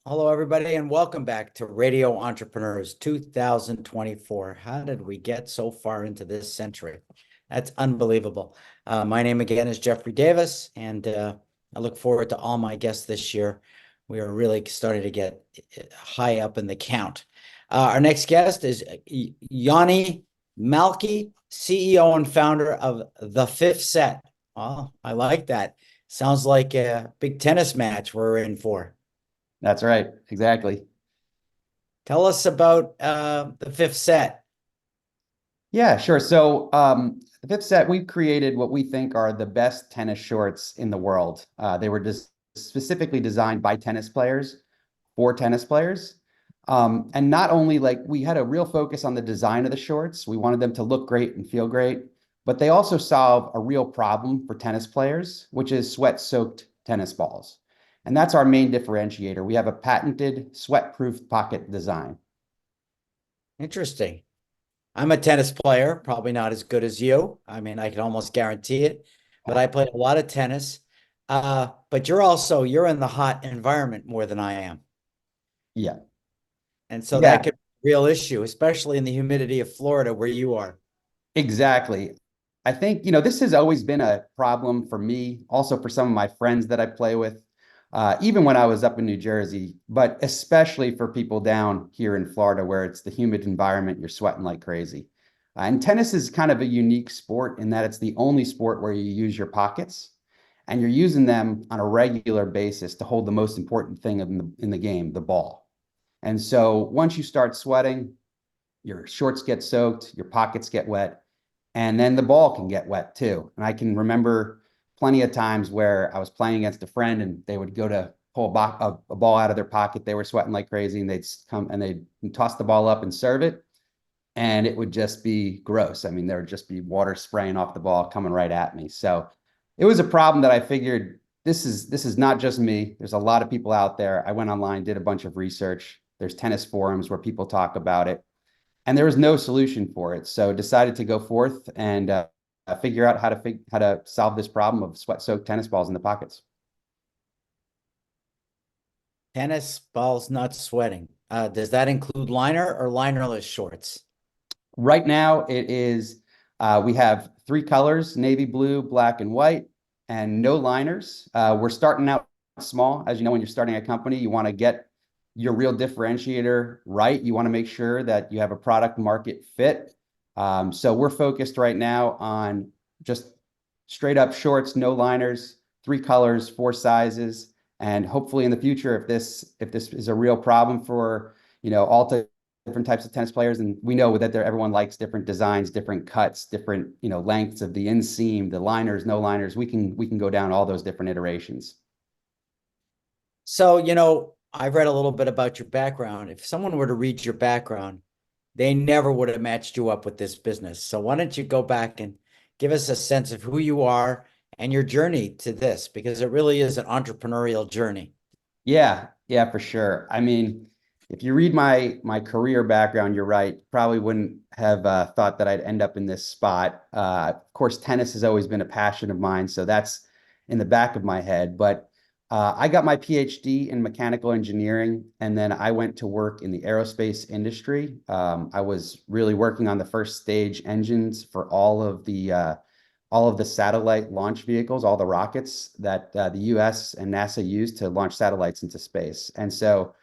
Hello, everybody, and welcome back to Radio Entrepreneurs 2024. How did we get so far into this century? That's unbelievable. My name again is Jeffrey Davis, and I look forward to all my guests this year. We are really starting to get high up in the count. Our next guest is Yoni Malchi, CEO and founder of The Fifth Set. Oh, I like that. Sounds like a big tennis match we're in for. That's right. Exactly. Tell us about the fifth set. Yeah, sure. The fifth set, we've created what we think are the best tennis shorts in the world. They were just specifically designed by tennis players for tennis players. And not only like we had a real focus on the design of the shorts, we wanted them to look great and feel great, but they also solve a real problem for tennis players, which is sweat-soaked tennis balls. And that's our main differentiator. We have a patented sweat-proof pocket design. Interesting. I'm a tennis player, probably not as good as you. I mean, I can almost guarantee it, but I play a lot of tennis. But you're in the hot environment more than I am. Yeah. And so that Yeah, could be a real issue, especially in the humidity of Florida where you are. exactly. I think, this has always been a problem for me, also for some of my friends that I play with, even when I was up in New Jersey, but especially for people down here in Florida where it's the humid environment, you're sweating like crazy. And tennis is kind of a unique sport in that it's the only sport where you use your pockets and you're using them on a regular basis to hold the most important thing in the game, the ball. And so once you start sweating, your shorts get soaked, your pockets get wet, and then the ball can get wet too. And I can remember plenty of times where I was playing against a friend and they would go to pull a ball out of their pocket. They were sweating like crazy and they'd come and they'd toss the ball up and serve it. And it would just be gross. I mean, there would just be water spraying off the ball coming right at me. So it was a problem that I figured this is not just me. There's a lot of people out there. I went online, did a bunch of research. There's tennis forums where people talk about it and there was no solution for it. So decided to go forth and figure out how to solve this problem of sweat-soaked tennis balls in the pockets. Tennis balls not sweating. Does that include liner or linerless shorts? Right now, we have three colors: navy blue, black, and white, and no liners. We're starting out small. As you know, when you're starting a company, you want to get your real differentiator right. You want to make sure that you have a product market fit. So we're focused right now on just straight up shorts, no liners, three colors, four sizes, and hopefully in the future, if this is a real problem for all different types of tennis players, and we know that everyone likes different designs, different cuts, different lengths of the inseam, the liners, no liners. We can go down all those different iterations. So, I've read a little bit about your background. If someone were to read your background, they never would have matched you up with this business. So why don't you go back and give us a sense of who you are and your journey to this, because it really is an entrepreneurial journey. Yeah, yeah, for sure. I mean, if you read my career background, you're right. Probably wouldn't have thought that I'd end up in this spot. Of course, tennis has always been a passion of mine, so that's in the back of my head. But I got my PhD in mechanical engineering, and then I went to work in the aerospace industry. I was really working on the first stage engines for all of the satellite launch vehicles, all the rockets that the US and NASA use to launch satellites into space. And so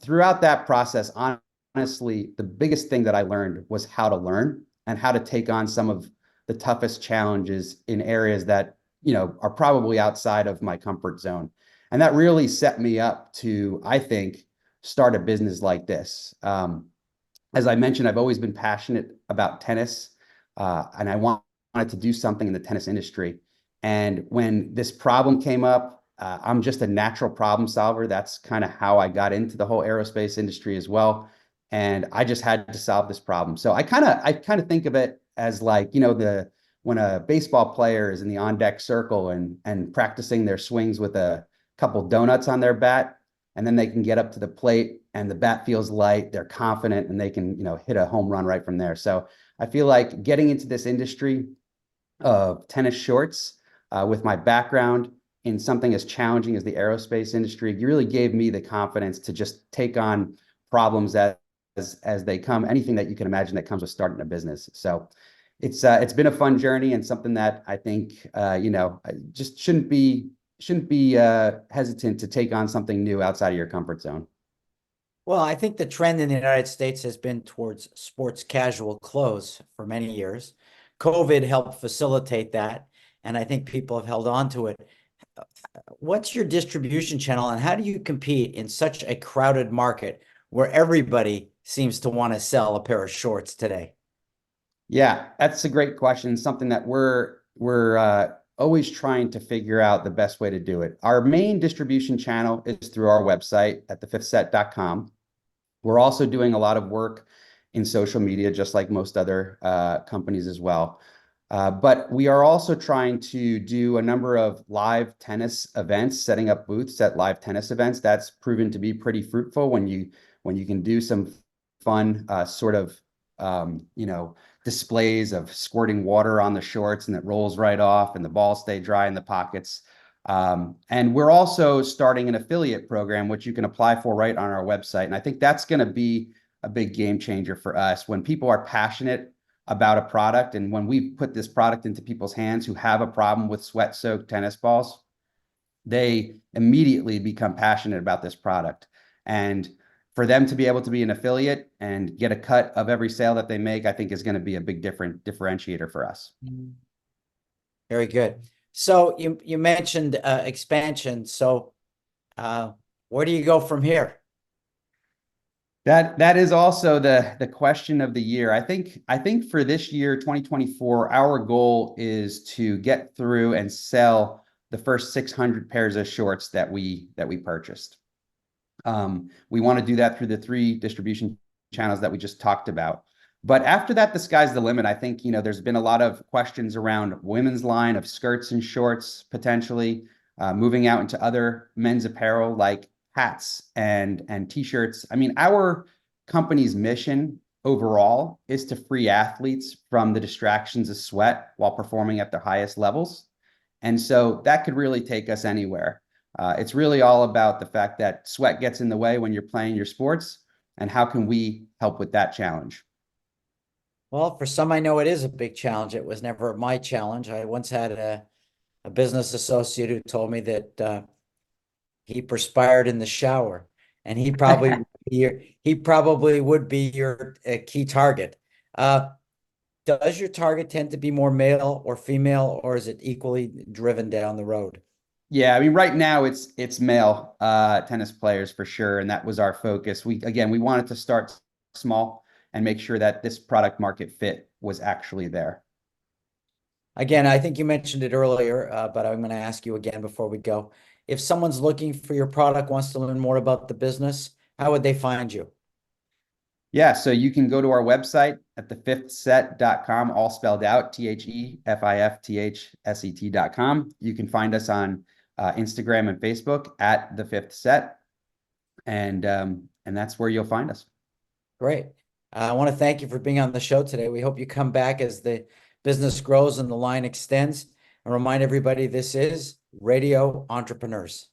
throughout that process, honestly, the biggest thing that I learned was how to learn and how to take on some of the toughest challenges in areas that, are probably outside of my comfort zone. And that really set me up to, I think, start a business like this. As I mentioned, I've always been passionate about tennis, and I wanted to do something in the tennis industry. And when this problem came up, I'm just a natural problem solver. That's kind of how I got into the whole aerospace industry as well. And I just had to solve this problem. So I kind of think of it as like, the when a baseball player is in the on deck circle and practicing their swings with a couple donuts on their bat, and then they can get up to the plate and the bat feels light, they're confident, and they can, hit a home run right from there. So I feel like getting into this industry of tennis shorts with my background in something as challenging as the aerospace industry, you really gave me the confidence to just take on problems as they come, anything that you can imagine that comes with starting a business. So it's been a fun journey and something that I think just shouldn't be hesitant to take on something new outside of your comfort zone. Well, I think the trend in the United States has been towards sports casual clothes for many years. COVID helped facilitate that, and I think people have held on to it. What's your distribution channel, and how do you compete in such a crowded market where everybody seems to want to sell a pair of shorts today? Yeah, that's a great question. Something that we're always trying to figure out the best way to do it. Our main distribution channel is through our website at thefifthset.com. We're also doing a lot of work in social media, just like most other companies as well. But we are also trying to do a number of live tennis events, setting up booths at live tennis events. That's proven to be pretty fruitful when you can do some fun displays of squirting water on the shorts and it rolls right off and the balls stay dry in the pockets. And we're also starting an affiliate program, which you can apply for right on our website. And I think that's going to be a big game changer for us when people are passionate about a product. And when we put this product into people's hands who have a problem with sweat-soaked tennis balls, they immediately become passionate about this product. And for them to be able to be an affiliate and get a cut of every sale that they make, I think is going to be a big differentiator for us. Very good. So you mentioned expansion. So where do you go from here? That is also the question of the year. I think for this year, 2024, our goal is to get through and sell the first 600 pairs of shorts that we purchased. We want to do that through the 3 distribution channels that we just talked about. But after that, the sky's the limit. I think, there's been a lot of questions around women's line of skirts and shorts, potentially moving out into other men's apparel like hats and t-shirts. I mean, our company's mission overall is to free athletes from the distractions of sweat while performing at their highest levels. And so that could really take us anywhere. It's really all about the fact that sweat gets in the way when you're playing your sports, and how can we help with that challenge? Well, for some, I know it is a big challenge. It was never my challenge. I once had a business associate who told me that he perspired in the shower, and he probably would be your key target. Does your target tend to be more male or female, or is it equally driven down the road? Yeah, I mean, right now it's male tennis players for sure, and that was our focus. We wanted to start small and make sure that this product market fit was actually there. Again, I think you mentioned it earlier, but I'm going to ask you again before we go. If someone's looking for your product, wants to learn more about the business, how would they find you? Yeah, so you can go to our website at thefifthset.com, all spelled out, TheFifthset.com. You can find us on Instagram and Facebook at The Fifth Set, and that's where you'll find us. Great. I want to thank you for being on the show today. We hope you come back as the business grows and the line extends. And remind everybody, this is Radio Entrepreneurs.